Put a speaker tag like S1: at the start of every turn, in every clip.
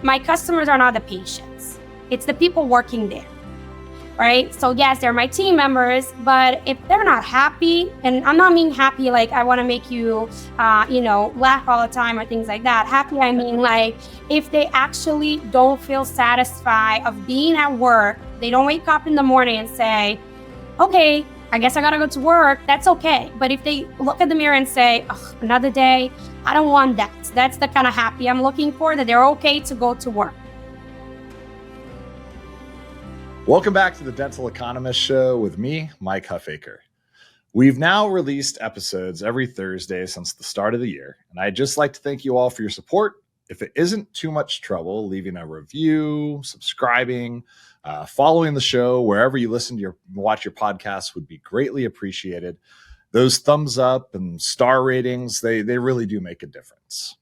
S1: my customers are not the patients. It's the people working there, right? So yes, they're my team members, but if they're not happy, and I'm not mean happy like I want to make you, laugh all the time or things like that. Happy, I mean like if they actually don't feel satisfied of being at work, they don't wake up in the morning and say, okay, I guess I gotta go to work, that's okay. But if they look at the mirror and say, oh, another day, I don't want that. That's the kind of happy I'm looking for, that they're okay to go to work.
S2: Welcome back to the Dental Economist Show with me, Mike Huffaker. We've now released episodes every Thursday since the start of the year, and I'd just like to thank you all for your support. If it isn't too much trouble, leaving a review, subscribing, following the show wherever you listen to watch your podcasts would be greatly appreciated. Those thumbs up and star ratings, they really do make a difference.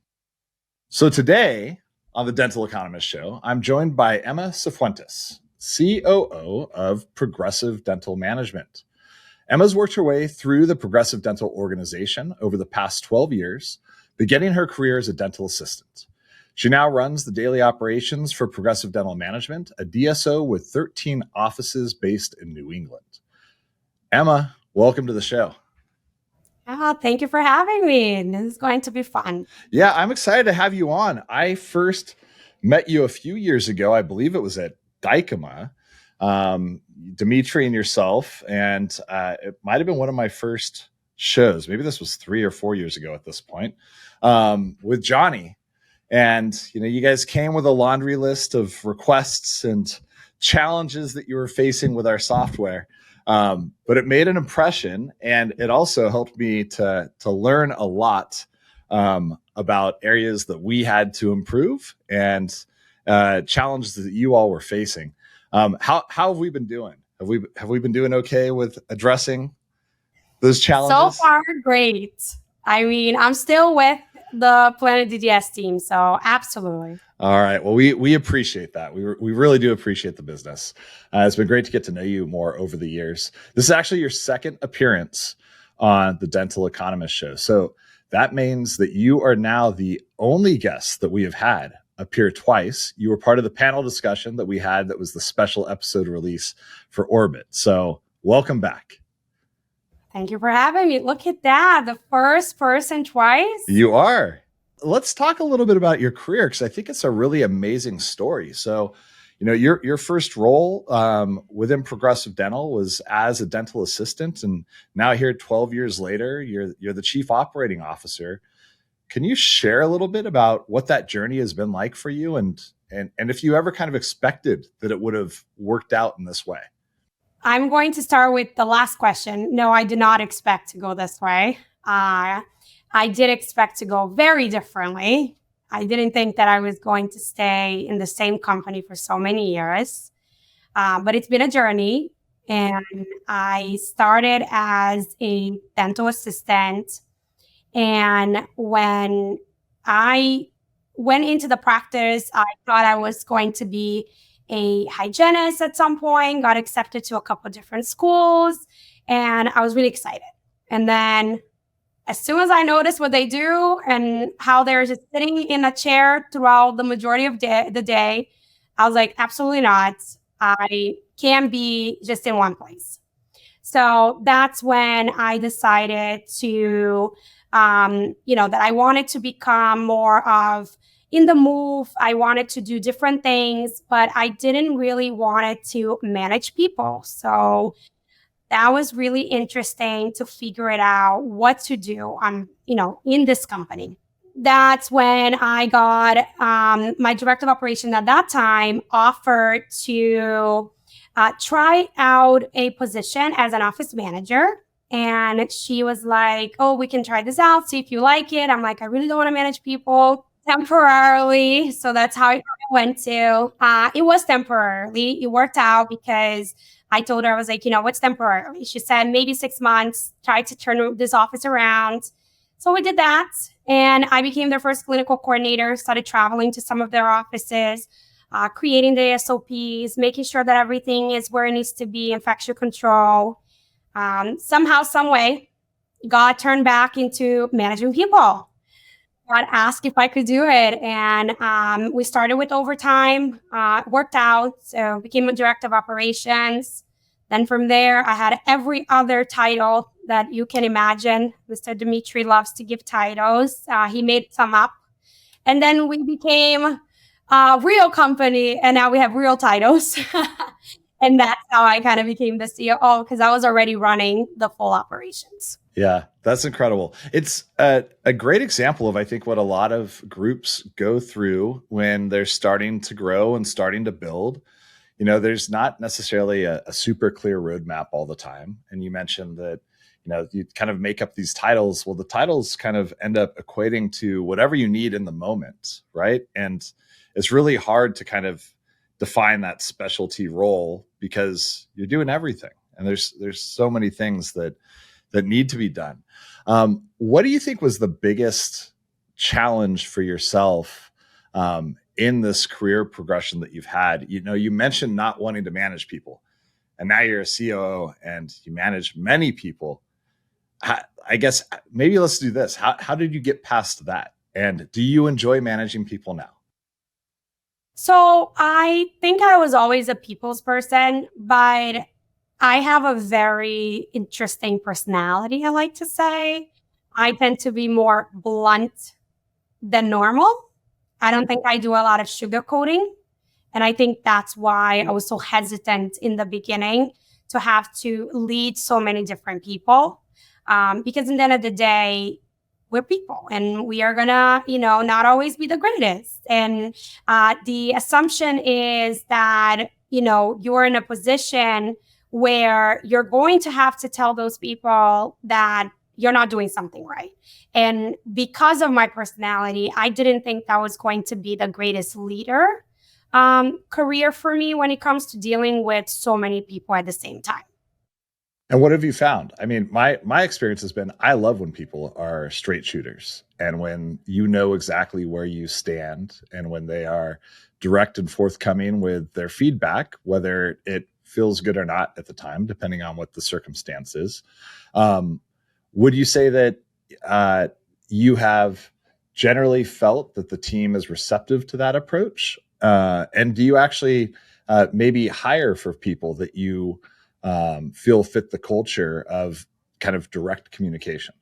S2: So today on the Dental Economist Show, I'm joined by Emma Cifuentes, COO of Progressive Dental Management. Emma's worked her way through the Progressive Dental organization over the past 12 years, beginning her career as a dental assistant. She now runs the daily operations for Progressive Dental Management, a DSO with 13 offices based in New England. Emma, welcome to the show.
S1: Oh, thank you for having me. This is going to be fun.
S2: Yeah, I'm excited to have you on. I first met you a few years ago. I believe it was at Dykema, Dimitri and yourself, and it might have been one of my first shows. Maybe this was 3 or 4 years ago at this point, with Johnny. And, you guys came with a laundry list of requests and challenges that you were facing with our software. But it made an impression, and it also helped me to learn a lot about areas that we had to improve and challenges that you all were facing. How have we been doing? Have we been doing okay with addressing those challenges?
S1: So far, great. I mean, I'm still with the Planet DDS team, so absolutely.
S2: All right. Well, we appreciate that. We really do appreciate the business. It's been great to get to know you more over the years. This is actually your second appearance on the Dental Economist Show. So that means that you are now the only guest that we have had appear twice. You were part of the panel discussion that we had that was the special episode release for Orbit. So welcome back.
S1: Thank you for having me. Look at that. The first person twice.
S2: You are. Let's talk a little bit about your career, because I think it's a really amazing story. So, your first role within Progressive Dental was as a dental assistant, and now here 12 years later, you're the chief operating officer. Can you share a little bit about what that journey has been like for you, and if you ever kind of expected that it would have worked out in this way?
S1: I'm going to start with the last question. No, I did not expect to go this way. I did expect to go very differently. I didn't think that I was going to stay in the same company for so many years. But it's been a journey. And I started as a dental assistant. And when I went into the practice, I thought I was going to be a hygienist at some point, got accepted to a couple of different schools, and I was really excited. And then as soon as I noticed what they do and how they're just sitting in a chair throughout the majority of the day, I was like, absolutely not. I can't be just in one place. So that's when I decided to, that I wanted to become more of in the move. I wanted to do different things, but I didn't really want to manage people. So that was really interesting to figure it out what to do in this company. That's when I got my director of operations at that time offered to try out a position as an office manager. And she was like, oh, we can try this out, see if you like it. I'm like, I really don't want to manage people temporarily. So that's how it went to. It was temporarily. It worked out because I told her, I was like, what's temporarily? She said, maybe 6 months, try to turn this office around. So we did that. And I became their first clinical coordinator, started traveling to some of their offices, creating the SOPs, making sure that everything is where it needs to be, infection control. Somehow, some way, got turned back into managing people. got asked if I could do it. And we started with overtime, worked out, so became a director of operations. Then from there, I had every other title that you can imagine. Mr. Dimitri loves to give titles. He made some up. And then we became a real company, and now we have real titles. And that's how I kind of became the CEO, because I was already running the full operations.
S2: Yeah, that's incredible. It's a great example of, I think, what a lot of groups go through when they're starting to grow and starting to build. There's not necessarily a super clear roadmap all the time. And you mentioned that, you kind of make up these titles. Well, the titles kind of end up equating to whatever you need in the moment, right? And it's really hard to kind of define that specialty role because you're doing everything. And there's so many things that need to be done. What do you think was the biggest challenge for yourself in this career progression that you've had? You mentioned not wanting to manage people, and now you're a COO and you manage many people. I guess maybe let's do this. How did you get past that? And do you enjoy managing people now?
S1: So I think I was always a people's person, but I have a very interesting personality, I like to say. I tend to be more blunt than normal. I don't think I do a lot of sugarcoating. And I think that's why I was so hesitant in the beginning to have to lead so many different people. Because at the end of the day, we're people and we are gonna, not always be the greatest. And the assumption is that, you're in a position where you're going to have to tell those people that you're not doing something right. And because of my personality, I didn't think that was going to be the greatest leader career for me when it comes to dealing with so many people at the same time.
S2: And what have you found? I mean, my experience has been, I love when people are straight shooters and when you know exactly where you stand and when they are direct and forthcoming with their feedback, whether it feels good or not at the time, depending on what the circumstance is. Would you say that you have generally felt that the team is receptive to that approach? And do you actually maybe hire for people that you feel fit the culture of kind of direct communication?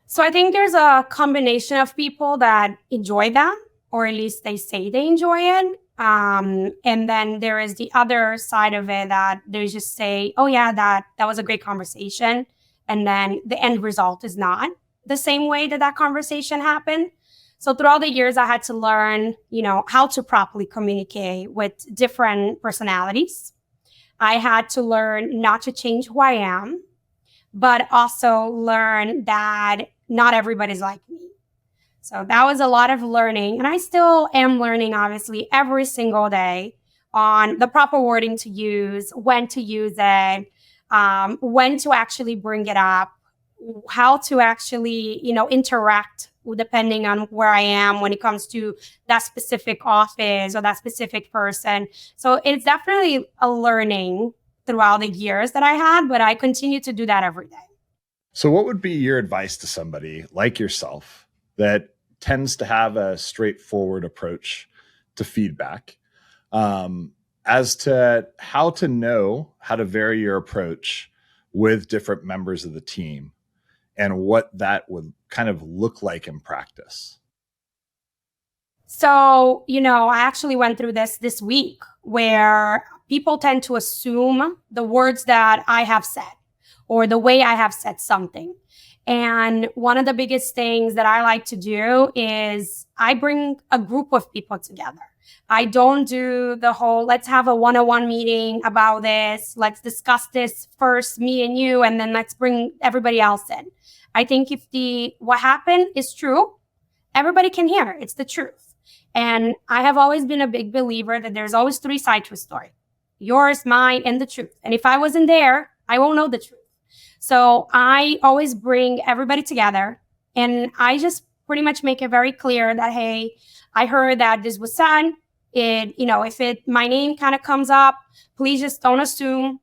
S1: So I think there's a combination of people that enjoy that, or at least they say they enjoy it. And then there is the other side of it that they just say, oh yeah, that was a great conversation. And then the end result is not the same way that conversation happened. So throughout the years, I had to learn, how to properly communicate with different personalities. I had to learn not to change who I am, but also learn that not everybody's like me. So that was a lot of learning. And I still am learning, obviously, every single day on the proper wording to use, when to use it, when to actually bring it up, how to actually, interact depending on where I am when it comes to that specific office or that specific person. So it's definitely a learning throughout the years that I had, but I continue to do that every day.
S2: So what would be your advice to somebody like yourself that tends to have a straightforward approach to feedback, as to how to know how to vary your approach with different members of the team and what that would kind of look like in practice?
S1: So, I actually went through this week where people tend to assume the words that I have said or the way I have said something. And one of the biggest things that I like to do is I bring a group of people together. I don't do the whole, let's have a one-on-one meeting about this. Let's discuss this first, me and you, and then let's bring everybody else in. I think if what happened is true, everybody can hear it. It's the truth. And I have always been a big believer that there's always three sides to a story: yours, mine, and the truth. And if I wasn't there, I won't know the truth. So I always bring everybody together and I just pretty much make it very clear that, hey, I heard that this was said. If my name kind of comes up, please just don't assume.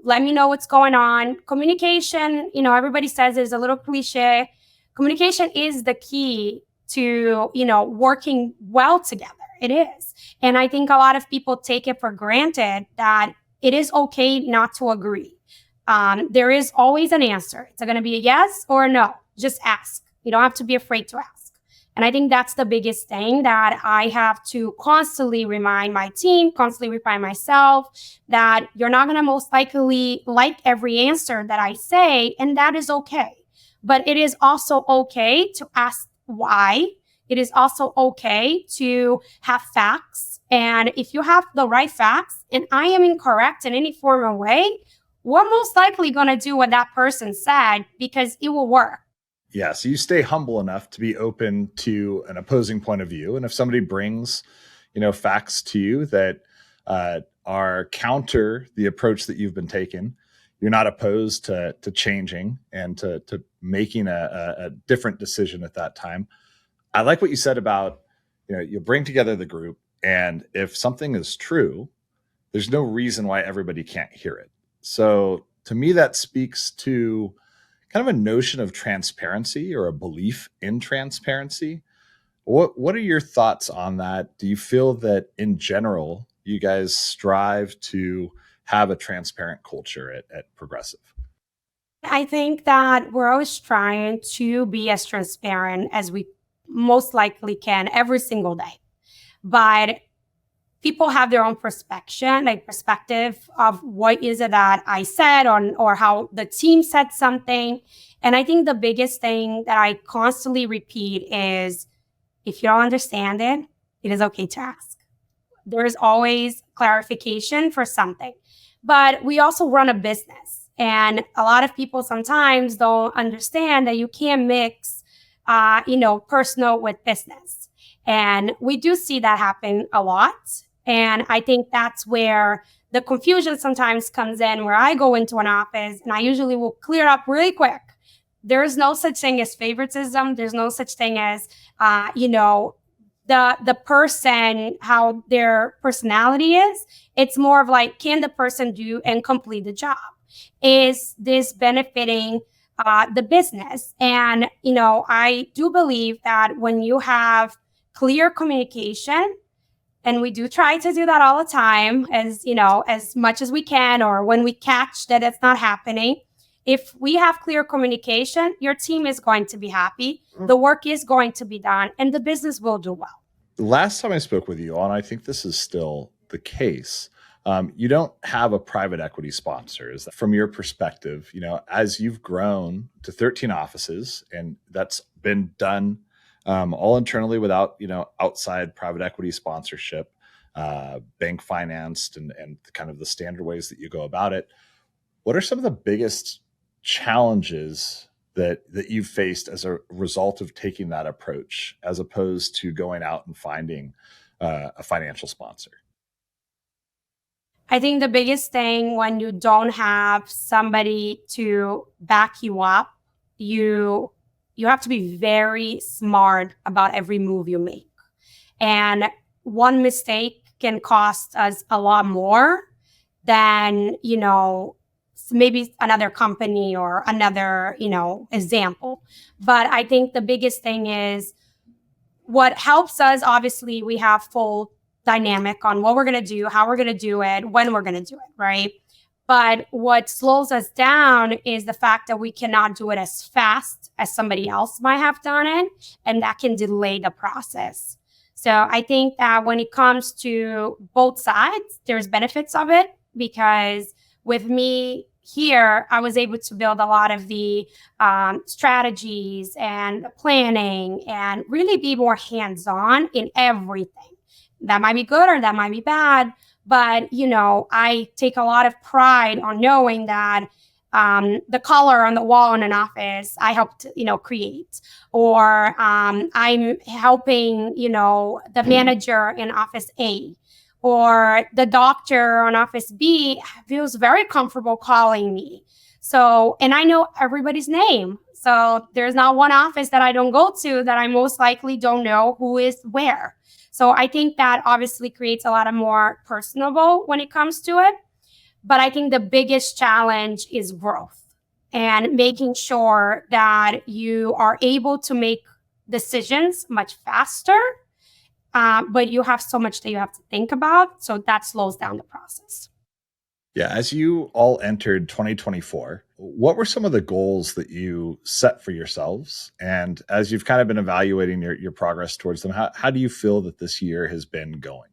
S1: Let me know what's going on. Communication, everybody says is a little cliche, communication is the key to, working well together. It is. And I think a lot of people take it for granted that it is okay not to agree. There is always an answer. It's going to be a yes or a no. Just ask. You don't have to be afraid to ask. And I think that's the biggest thing that I have to constantly remind my team, constantly remind myself that you're not going to most likely like every answer that I say, and that is okay. But it is also okay to ask why. It is also okay to have facts. And if you have the right facts and I am incorrect in any form or way, we're most likely going to do what that person said because it will work.
S2: Yeah, so you stay humble enough to be open to an opposing point of view. And if somebody brings, facts to you that are counter the approach that you've been taking, you're not opposed to changing and to making a different decision at that time. I like what you said about, you bring together the group, and if something is true, there's no reason why everybody can't hear it. So to me, that speaks to kind of a notion of transparency or a belief in transparency. What are your thoughts on that? Do you feel that in general, you guys strive to have a transparent culture at Progressive?
S1: I think that we're always trying to be as transparent as we most likely can every single day. But people have their own perspective of what is it that I said or how the team said something. And I think the biggest thing that I constantly repeat is, if you don't understand it, it is okay to ask. There's always clarification for something. But we also run a business. And a lot of people sometimes don't understand that you can't mix, personal with business. And we do see that happen a lot. And I think that's where the confusion sometimes comes in, where I go into an office and I usually will clear up really quick. There's no such thing as favoritism. There's no such thing as, the person, how their personality is. It's more of like, can the person do and complete the job? Is this benefiting the business? And, I do believe that when you have clear communication, and we do try to do that all the time, as much as we can, or when we catch that it's not happening. If we have clear communication, your team is going to be happy, the work is going to be done, and the business will do well.
S2: The last time I spoke with you, and I think this is still the case, you don't have a private equity sponsor. Is that, from your perspective, as you've grown to 13 offices, and that's been done all internally without, outside private equity sponsorship, bank financed, and kind of the standard ways that you go about it. What are some of the biggest challenges that you've faced as a result of taking that approach, as opposed to going out and finding a financial sponsor?
S1: I think the biggest thing when you don't have somebody to back you up, you have to be very smart about every move you make. And one mistake can cost us a lot more than, maybe another company or another, example. But I think the biggest thing is what helps us. Obviously, we have full dynamic on what we're going to do, how we're going to do it, when we're going to do it, right? But what slows us down is the fact that we cannot do it as fast as somebody else might have done it, and that can delay the process. So I think that when it comes to both sides, there's benefits of it, because with me here, I was able to build a lot of the strategies and the planning and really be more hands-on in everything. That might be good or that might be bad, but, I take a lot of pride on knowing that the color on the wall in an office, I helped, create, or I'm helping, the manager in office A, or the doctor on office B feels very comfortable calling me. So, and I know everybody's name. So there's not one office that I don't go to that I most likely don't know who is where. So I think that obviously creates a lot of more personable when it comes to it. But I think the biggest challenge is growth. and making sure that you are able to make decisions much faster, but you have so much that you have to think about. So that slows down the process.
S2: Yeah, as you all entered 2024, what were some of the goals that you set for yourselves? And as you've kind of been evaluating your progress towards them, how do you feel that this year has been going?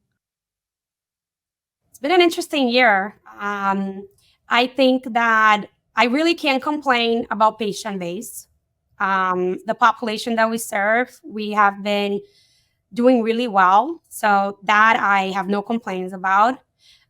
S1: It's been an interesting year. I think that I really can't complain about patient base. The population that we serve, we have been doing really well. So that I have no complaints about.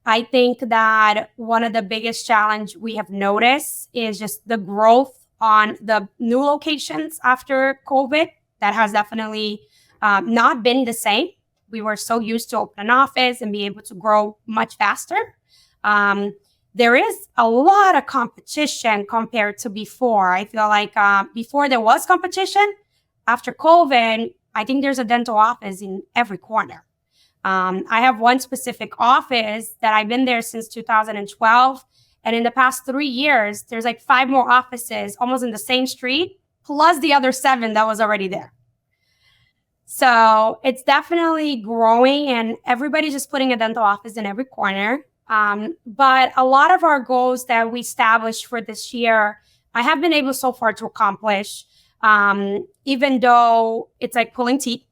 S1: I think that one of the biggest challenge we have noticed is just the growth on the new locations after COVID. That has definitely not been the same. We were so used to open an office and be able to grow much faster. There is a lot of competition compared to before. I feel like before there was competition. After COVID, I think there's a dental office in every corner. I have one specific office that I've been there since 2012. And in the past 3 years, there's like 5 more offices almost in the same street, plus the other 7 that was already there. So it's definitely growing and everybody's just putting a dental office in every corner. But a lot of our goals that we established for this year, I have been able so far to accomplish, even though it's like pulling teeth.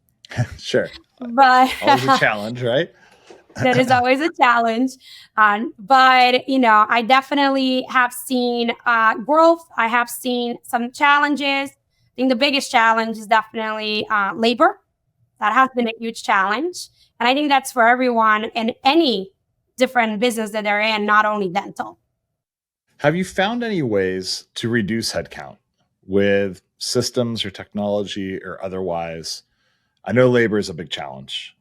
S2: Sure.
S1: But
S2: always a challenge, right?
S1: That is always a challenge. But, I definitely have seen growth. I have seen some challenges. I think the biggest challenge is definitely labor. That has been a huge challenge. And I think that's for everyone in any different business that they're in, not only dental.
S2: Have you found any ways to reduce headcount with systems or technology or otherwise? I know labor is a big challenge.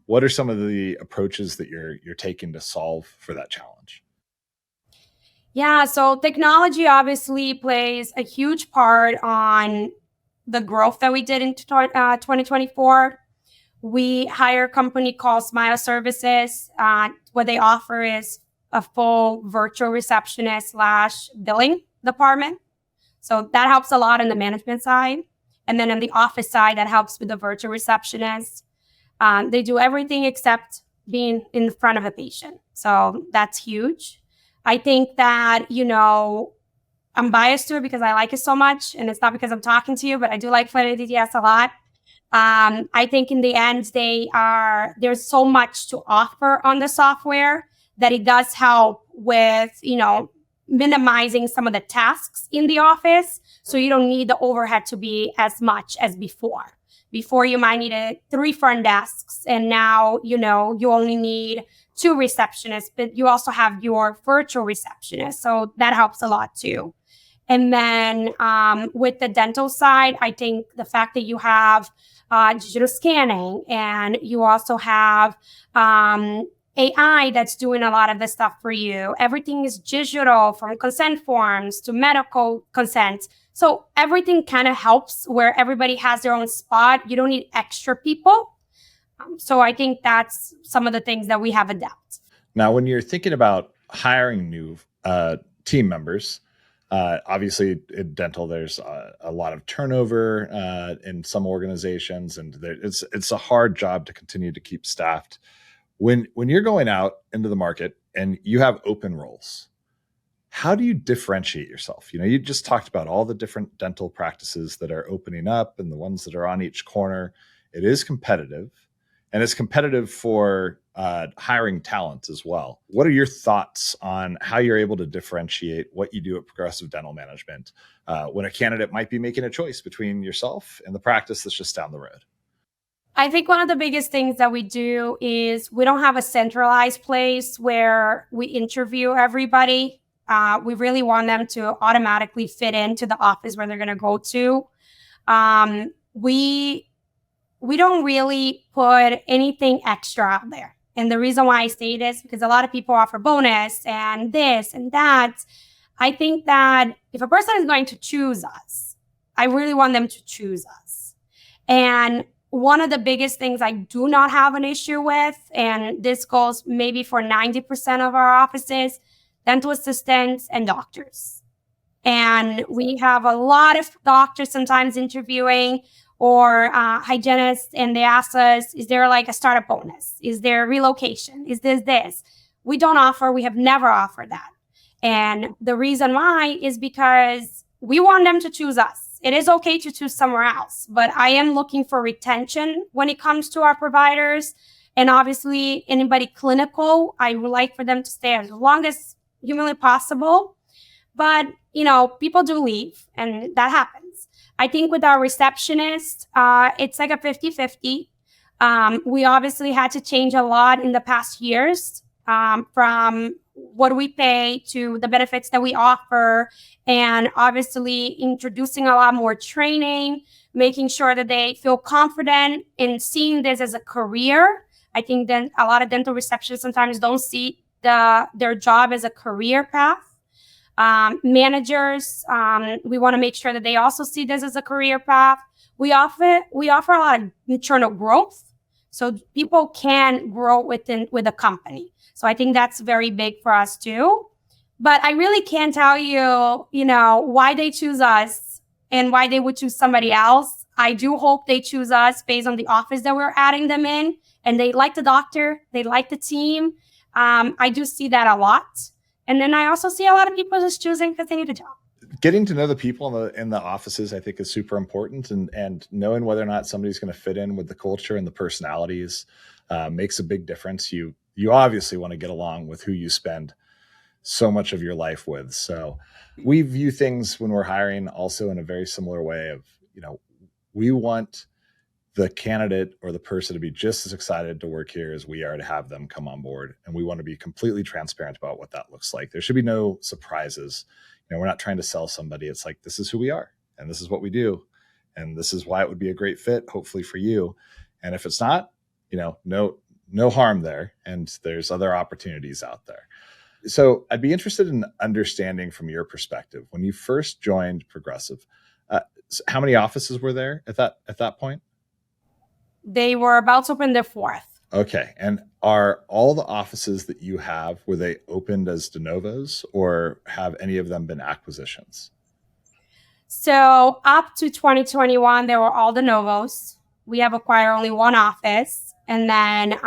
S2: What are some of the approaches that you're taking to solve for that challenge?
S1: Yeah, so technology obviously plays a huge part on the growth that we did in 2024. We hire a company called Smile Services. What they offer is a full virtual receptionist / billing department. So that helps a lot on the management side. And then on the office side, that helps with the virtual receptionist. They do everything except being in front of a patient. So that's huge. I think that, I'm biased to it because I like it so much. And it's not because I'm talking to you, but I do like Fluent DTS a lot. I think in the end, there's so much to offer on the software that it does help with, minimizing some of the tasks in the office. So you don't need the overhead to be as much as before. Before you might need 3 front desks. And now, you only need 2 receptionists, but you also have your virtual receptionist. So that helps a lot too. And then with the dental side, I think the fact that you have digital scanning and you also have AI that's doing a lot of the stuff for you. Everything is digital, from consent forms to medical consent. So everything kind of helps where everybody has their own spot. You don't need extra people. So I think that's some of the things that we have adapted.
S2: Now, when you're thinking about hiring new team members, obviously in dental, there's a lot of turnover in some organizations, and it's a hard job to continue to keep staffed. When you're going out into the market and you have open roles, how do you differentiate yourself? You just talked about all the different dental practices that are opening up and the ones that are on each corner. It is competitive, and it's competitive for hiring talent as well. What are your thoughts on how you're able to differentiate what you do at Progressive Dental Management when a candidate might be making a choice between yourself and the practice that's just down the road?
S1: I think one of the biggest things that we do is we don't have a centralized place where we interview everybody. We really want them to automatically fit into the office where they're going to go to. We don't really put anything extra out there. And the reason why I say this, because a lot of people offer bonus and this and that. I think that if a person is going to choose us, I really want them to choose us. And one of the biggest things I do not have an issue with, and this goes maybe for 90% of our offices, dental assistants and doctors. And we have a lot of doctors sometimes interviewing or hygienists, and they ask us, is there like a startup bonus? Is there relocation? Is this? We don't offer, we have never offered that. And the reason why is because we want them to choose us. It is okay to choose somewhere else, but I am looking for retention when it comes to our providers. And obviously, anybody clinical, I would like for them to stay as long as humanly possible. But, people do leave, and that happens. I think with our receptionist, it's like a 50-50. We obviously had to change a lot in the past years, from what we pay to the benefits that we offer, and obviously introducing a lot more training, making sure that they feel confident in seeing this as a career. I think then a lot of dental receptionists sometimes don't see their job as a career path. Managers, we want to make sure that they also see this as a career path. We offer a lot of internal growth, so people can grow with a company. So I think that's very big for us too. But I really can't tell you, why they choose us and why they would choose somebody else. I do hope they choose us based on the office that we're adding them in, and they like the doctor, they like the team. I do see that a lot. And then I also see a lot of people just choosing because they need a job.
S2: Getting to know the people in the offices, I think, is super important, and knowing whether or not somebody's going to fit in with the culture and the personalities makes a big difference. You obviously want to get along with who you spend so much of your life with. So we view things when we're hiring also in a very similar way of, we want the candidate or the person to be just as excited to work here as we are to have them come on board. And we want to be completely transparent about what that looks like. There should be no surprises. We're not trying to sell somebody. It's like, this is who we are, and this is what we do, and this is why it would be a great fit, hopefully for you. And if it's not, no harm there. And there's other opportunities out there. So I'd be interested in understanding from your perspective, when you first joined Progressive, how many offices were there at that point?
S1: They were about to open their fourth.
S2: Okay. And are all the offices that you have, were they opened as de novos, or have any of them been acquisitions?
S1: So up to 2021, they were all de novos. We have acquired only one office. And then,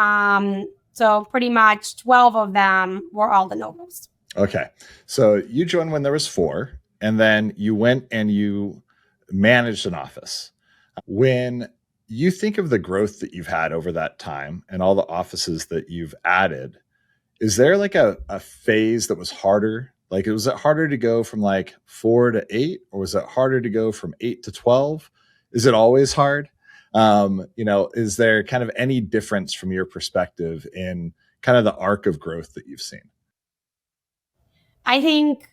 S1: so pretty much 12 of them were all de novos.
S2: Okay. So you joined when there was 4, and then you went and you managed an office. When you think of the growth that you've had over that time and all the offices that you've added, is there like a phase that was harder? Like, was it harder to go from like 4 to 8, or was it harder to go from 8 to 12? Is it always hard? Is there kind of any difference from your perspective in kind of the arc of growth that you've seen?
S1: I think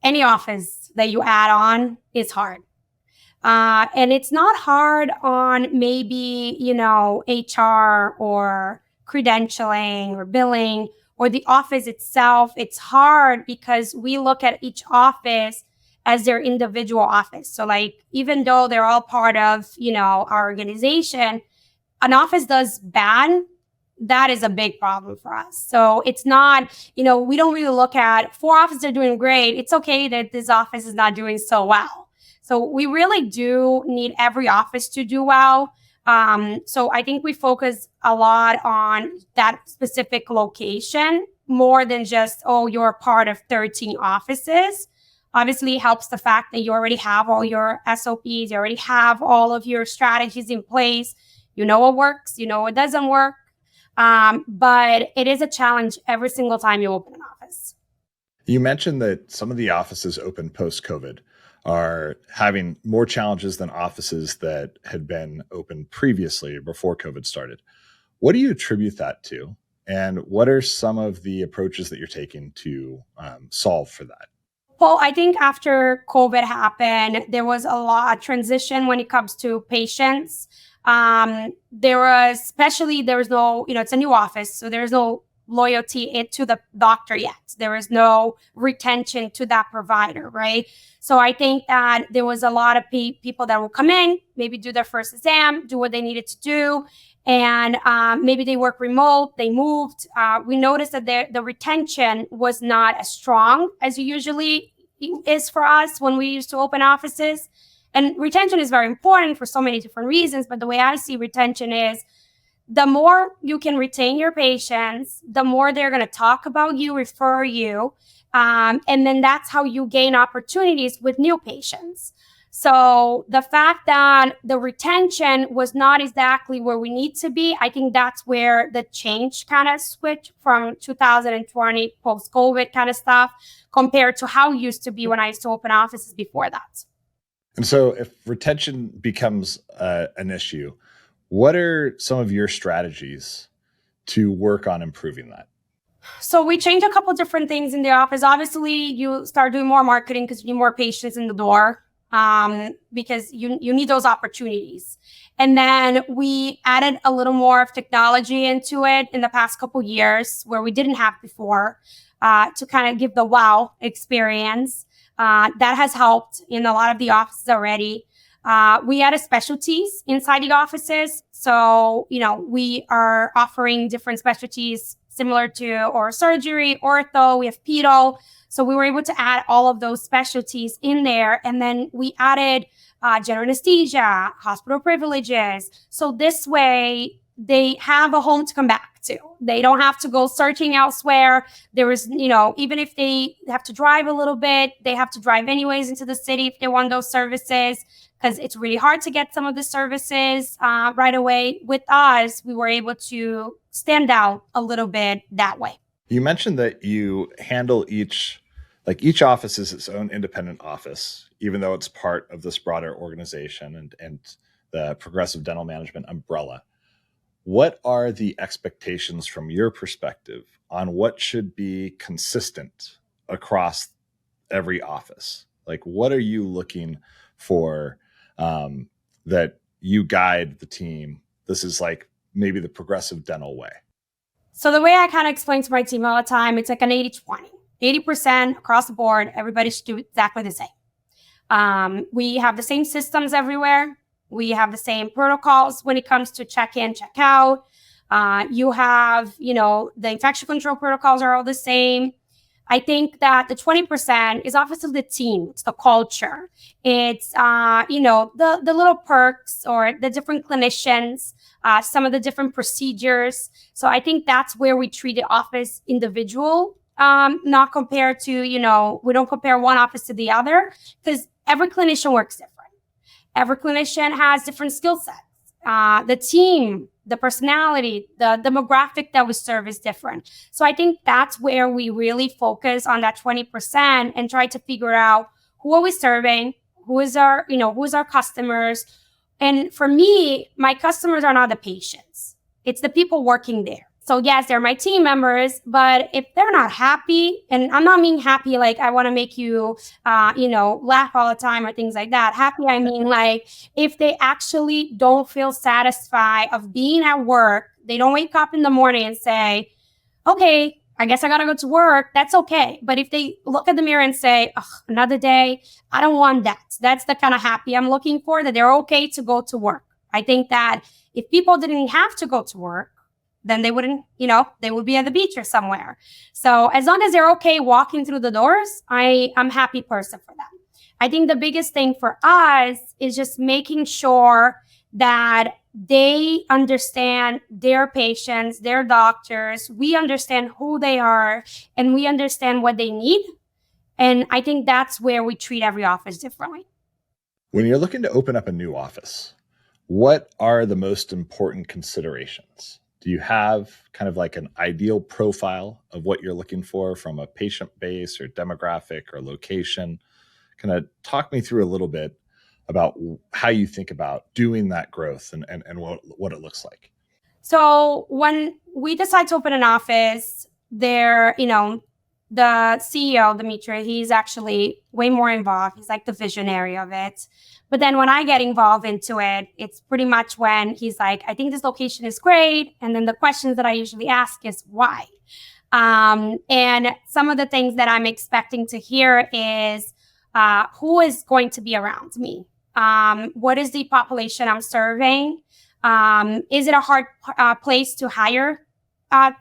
S1: any office that you add on is hard. And it's not hard on maybe, HR or credentialing or billing or the office itself. It's hard because we look at each office as their individual office. So like, even though they're all part of, our organization, an office does bad, that is a big problem for us. So it's not, we don't really look at 4 offices are doing great. It's okay that this office is not doing so well. So we really do need every office to do well. So I think we focus a lot on that specific location more than just, you're a part of 13 offices. Obviously, it helps the fact that you already have all your SOPs, you already have all of your strategies in place. You know what works, you know what doesn't work. But it is a challenge every single time you open an office.
S2: You mentioned that some of the offices open post-COVID are having more challenges than offices that had been open previously before COVID started. What do you attribute that to? And what are some of the approaches that you're taking to solve for that?
S1: Well, I think after COVID happened, there was a lot of transition when it comes to patients. There was no, it's a new office, so there's no loyalty to the doctor yet. There is no retention to that provider, right? So I think that there was a lot of people that will come in, maybe do their first exam, do what they needed to do, and maybe they work remote, they moved. We noticed that the retention was not as strong as you usually is for us when we used to open offices. And retention is very important for so many different reasons. But the way I see retention is the more you can retain your patients, the more they're going to talk about you, refer you. And then that's how you gain opportunities with new patients. So the fact that the retention was not exactly where we need to be, I think that's where the change kind of switched from 2020 post-COVID kind of stuff compared to how it used to be when I used to open offices before that.
S2: And so if retention becomes an issue, what are some of your strategies to work on improving that?
S1: So we changed a couple different things in the office. Obviously, you start doing more marketing because you need more patients in the door. Because you need those opportunities. And then we added a little more of technology into it in the past couple years where we didn't have before to kind of give the wow experience. That has helped in a lot of the offices already. We added specialties inside the offices. So, we are offering different specialties similar to oral surgery, ortho, we have pedo. So we were able to add all of those specialties in there. And then we added general anesthesia, hospital privileges. So this way they have a home to come back to. They don't have to go searching elsewhere. There is, even if they have to drive a little bit, they have to drive anyways into the city if they want those services, because it's really hard to get some of the services right away. With us, we were able to stand out a little bit that way.
S2: You mentioned that you handle each office is its own independent office, even though it's part of this broader organization and the progressive dental management umbrella. What are the expectations from your perspective on what should be consistent across every office? Like, what are you looking for that you guide the team? This is like maybe the progressive dental way.
S1: So the way I kind of explain to my team all the time, it's like an 80-20. 80% across the board, everybody should do exactly the same. We have the same systems everywhere. We have the same protocols when it comes to check-in, check-out. You have, the infection control protocols are all the same. I think that the 20% is obviously the team. It's the culture. It's, the little perks or the different clinicians, some of the different procedures. So I think that's where we treat the office individual, not compared to, we don't compare one office to the other because every clinician works different. Every clinician has different skill sets. The team, the personality, the demographic that we serve is different. So I think that's where we really focus on that 20% and try to figure out who are we serving, who's our customers. And for me, my customers are not the patients. It's the people working there. So yes, they're my team members, but if they're not happy, and I'm not mean happy like I want to make you, laugh all the time or things like that. Happy, I mean like if they actually don't feel satisfied of being at work, they don't wake up in the morning and say, okay, I guess I got to go to work. That's okay. But if they look at the mirror and say, another day, I don't want that. That's the kind of happy I'm looking for, that they're okay to go to work. I think that if people didn't have to go to work, then they wouldn't, they would be at the beach or somewhere. So as long as they're okay walking through the doors, I'm a happy person for them. I think the biggest thing for us is just making sure that they understand their patients, their doctors. We understand who they are and we understand what they need. And I think that's where we treat every office differently.
S2: When you're looking to open up a new office, what are the most important considerations? Do you have kind of like an ideal profile of what you're looking for from a patient base or demographic or location? Kind of talk me through a little bit about how you think about doing that growth and what it looks like.
S1: So when we decide to open an office, the CEO, Dimitri, he's actually way more involved. He's like the visionary of it. But then when I get involved into it, it's pretty much when he's like, I think this location is great. And then the questions that I usually ask is why? And some of the things that I'm expecting to hear is who is going to be around me? What is the population I'm serving? Is it a hard place to hire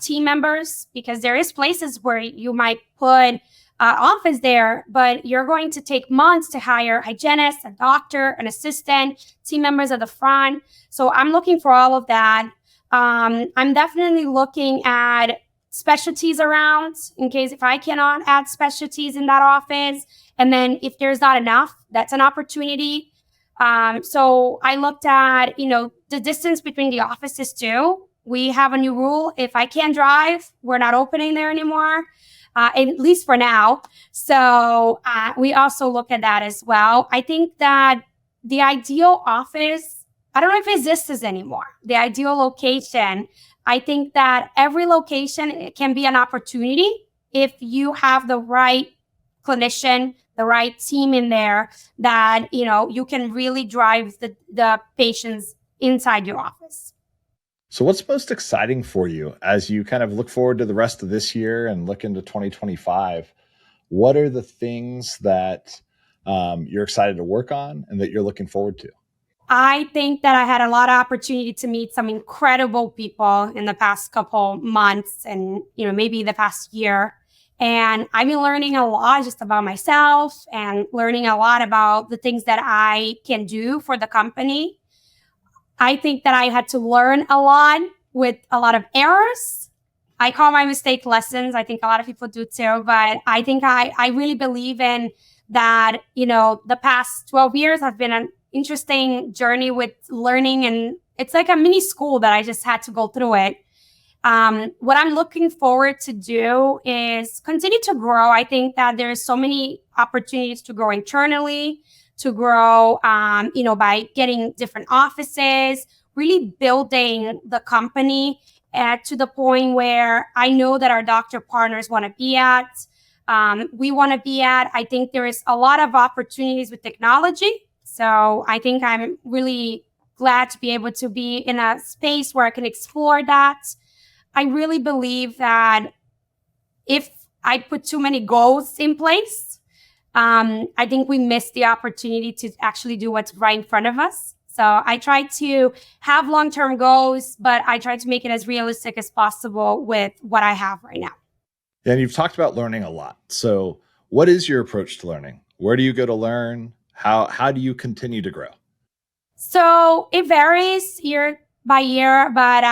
S1: team members? Because there is places where you might put office there, but you're going to take months to hire a hygienist, a doctor, an assistant, team members at the front. So I'm looking for all of that. I'm definitely looking at specialties around in case if I cannot add specialties in that office. And then if there's not enough, that's an opportunity. So I looked at, the distance between the offices too. We have a new rule. If I can't drive, we're not opening there anymore, at least for now. So we also look at that as well. I think that the ideal office, I don't know if it exists anymore. The ideal location, I think that every location can be an opportunity if you have the right clinician, the right team in there that, you can really drive the patients inside your office.
S2: So what's most exciting for you as you kind of look forward to the rest of this year and look into 2025? What are the things that you're excited to work on and that you're looking forward to?
S1: I think that I had a lot of opportunity to meet some incredible people in the past couple months and, maybe the past year. And I've been learning a lot just about myself and learning a lot about the things that I can do for the company. I think that I had to learn a lot with a lot of errors. I call my mistake lessons. I think a lot of people do too, but I think I really believe in that, the past 12 years have been an interesting journey with learning, and it's like a mini school that I just had to go through it. What I'm looking forward to do is continue to grow. I think that there's so many opportunities to grow internally, to grow, by getting different offices, really building the company to the point where I know that our doctor partners want to be at. We want to be at. I think there is a lot of opportunities with technology. So I think I'm really glad to be able to be in a space where I can explore that. I really believe that if I put too many goals in place, I think we miss the opportunity to actually do what's right in front of us. So I try to have long-term goals, but I try to make it as realistic as possible with what I have right now.
S2: And you've talked about learning a lot. So what is your approach to learning? Where do you go to learn? How do you continue to grow?
S1: So it varies year by year, but,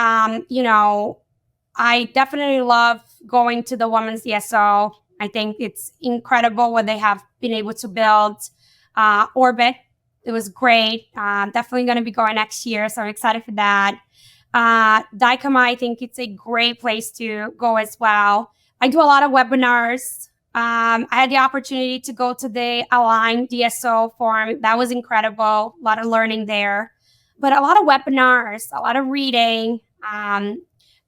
S1: I definitely love going to the Women's DSO. I think it's incredible what they have been able to build. Orbit, it was great. Definitely going to be going next year, so I'm excited for that. Dicoma, I think it's a great place to go as well. I do a lot of webinars. I had the opportunity to go to the Align DSO forum. That was incredible. A lot of learning there. But a lot of webinars, a lot of reading,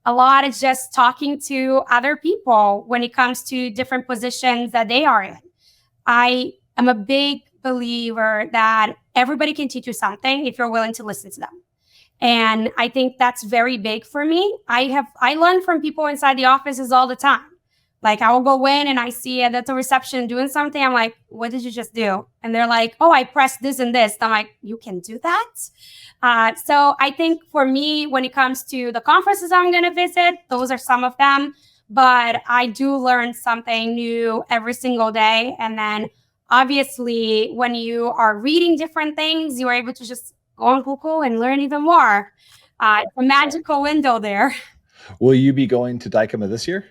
S1: a lot of just talking to other people when it comes to different positions that they are in. I am a big believer that everybody can teach you something if you're willing to listen to them. And I think that's very big for me. I learn from people inside the offices all the time. Like I will go in and I see that the reception doing something. I'm like, what did you just do? And they're like, oh, I pressed this and this. I'm like, you can do that? So I think for me, when it comes to the conferences I'm going to visit, those are some of them. But I do learn something new every single day. And then obviously, when you are reading different things, you're able to just go on Google and learn even more. It's a magical window there.
S2: Will you be going to Dicoma this year?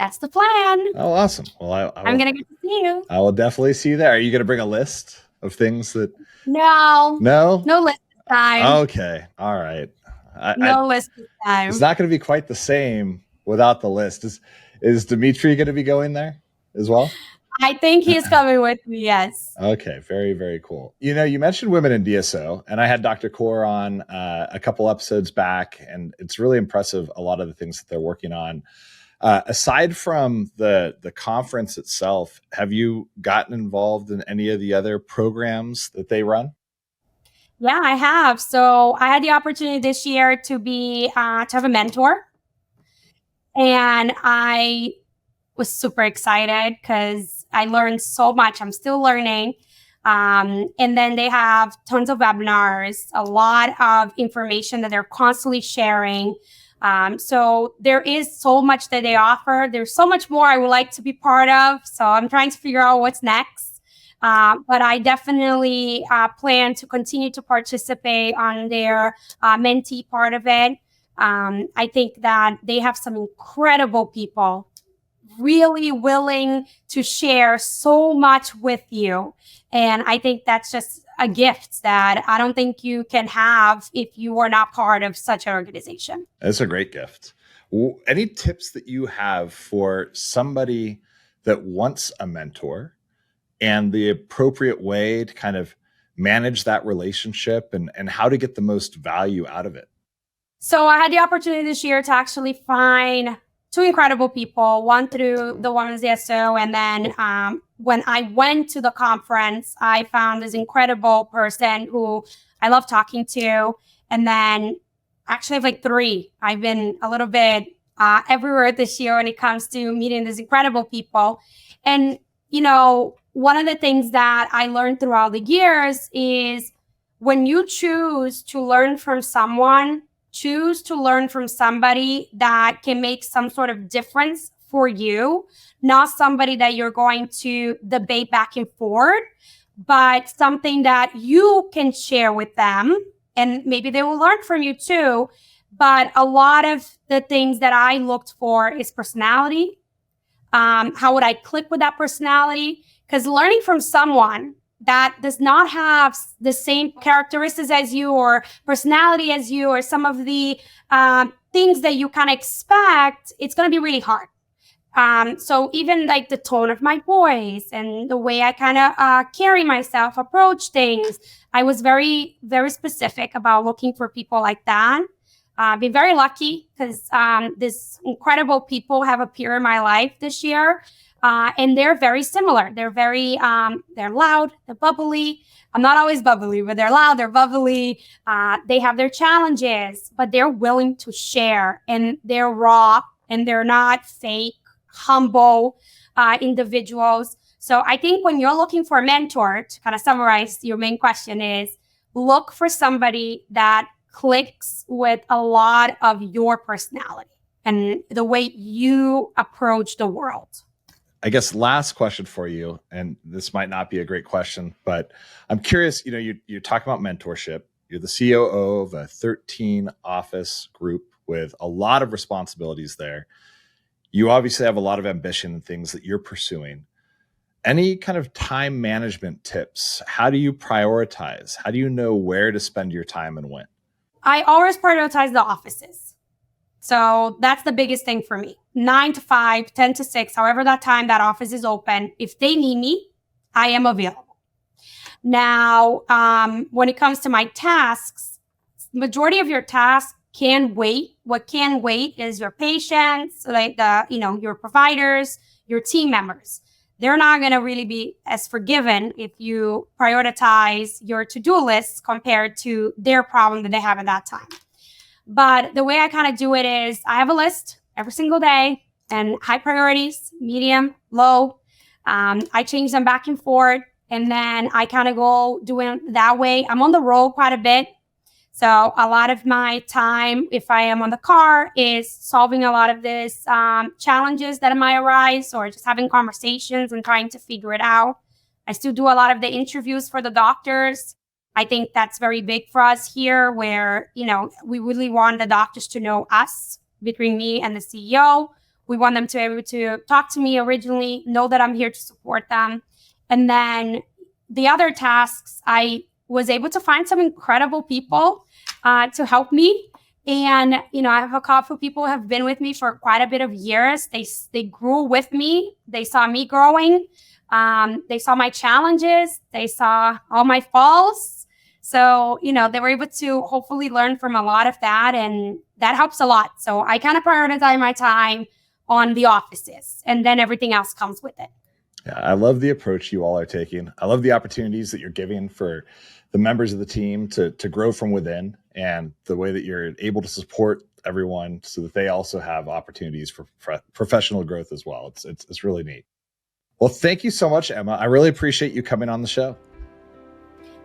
S1: That's the plan.
S2: Oh, awesome. Well,
S1: I'm going to get to see you.
S2: I will definitely see you there. Are you going to bring a list of things that...
S1: No list this time.
S2: Okay. All right.
S1: List this time.
S2: It's not going to be quite the same without the list. Is Dimitri going to be going there as well?
S1: I think he's coming with me, yes.
S2: Okay, very, very cool. You mentioned women in DSO, and I had Dr. Kaur on a couple episodes back, and it's really impressive, a lot of the things that they're working on. Aside from the conference itself, have you gotten involved in any of the other programs that they run?
S1: Yeah, I have. So I had the opportunity this year to have a mentor, and I was super excited because I learned so much. I'm still learning. And then they have tons of webinars, a lot of information that they're constantly sharing. So there is so much that they offer. There's so much more I would like to be part of. So I'm trying to figure out what's next. But I definitely plan to continue to participate on their mentee part of it. I think that they have some incredible people really willing to share so much with you. And I think that's just a gift that I don't think you can have if you are not part of such an organization.
S2: That's a great gift. Any tips that you have for somebody that wants a mentor and the appropriate way to kind of manage that relationship and how to get the most value out of it?
S1: So I had the opportunity this year to actually find two incredible people, one through the Women's DSO. And then when I went to the conference, I found this incredible person who I love talking to. And then actually I have like three. I've been a little bit everywhere this year when it comes to meeting these incredible people. And, you know, one of the things that I learned throughout the years is when you choose to learn from someone, choose to learn from somebody that can make some sort of difference for you, not somebody that you're going to debate back and forth, but something that you can share with them. And maybe they will learn from you too. But a lot of the things that I looked for is personality. How would I click with that personality? Because learning from someone that does not have the same characteristics as you or personality as you or some of the things that you kind of expect, it's going to be really hard. So even like the tone of my voice and the way I kind of carry myself, approach things, I was very, very specific about looking for people like that. Been very lucky because these incredible people have appeared in my life this year. And they're very similar. They're very, they're loud, they're bubbly. I'm not always bubbly, but they're loud, they're bubbly. They have their challenges, but they're willing to share and they're raw and they're not fake, humble individuals. So I think when you're looking for a mentor, to kind of summarize your main question is look for somebody that clicks with a lot of your personality and the way you approach the world.
S2: I guess last question for you, and this might not be a great question, but I'm curious, you're talking about mentorship. You're the COO of a 13 office group with a lot of responsibilities there. You obviously have a lot of ambition and things that you're pursuing. Any kind of time management tips? How do you prioritize? How do you know where to spend your time and when?
S1: I always prioritize the offices. So that's the biggest thing for me. 9 to 5, 10 to 6, however that time that office is open. If they need me, I am available. Now, when it comes to my tasks, majority of your tasks can wait. What can wait is your patients, like your providers, your team members. They're not going to really be as forgiven if you prioritize your to-do lists compared to their problem that they have at that time. But the way I kind of do it is I have a list every single day and high priorities, medium, low. I change them back and forth. And then I kind of go doing that way. I'm on the road quite a bit. So a lot of my time, if I am on the car, is solving a lot of these challenges that might arise or just having conversations and trying to figure it out. I still do a lot of the interviews for the doctors. I think that's very big for us here where, we really want the doctors to know us between me and the CEO. We want them to be able to talk to me originally, know that I'm here to support them. And then the other tasks, I was able to find some incredible people to help me. And, I have a couple of people who have been with me for quite a bit of years. They grew with me. They saw me growing. They saw my challenges. They saw all my falls. So, they were able to hopefully learn from a lot of that. And that helps a lot. So I kind of prioritize my time on the offices and then everything else comes with it.
S2: Yeah, I love the approach you all are taking. I love the opportunities that you're giving for the members of the team to grow from within and the way that you're able to support everyone so that they also have opportunities for professional growth as well. It's really neat. Well, thank you so much, Emma. I really appreciate you coming on the show.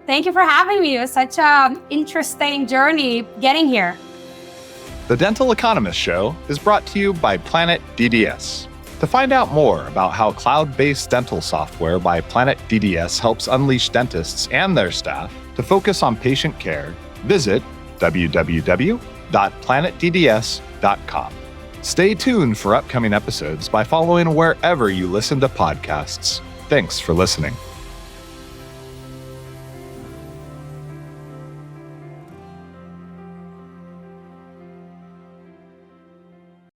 S1: Thank you for having me. It was such an interesting journey getting here.
S2: The Dental Economist Show is brought to you by Planet DDS. To find out more about how cloud-based dental software by Planet DDS helps unleash dentists and their staff to focus on patient care, visit www.planetdds.com. Stay tuned for upcoming episodes by following wherever you listen to podcasts. Thanks for listening.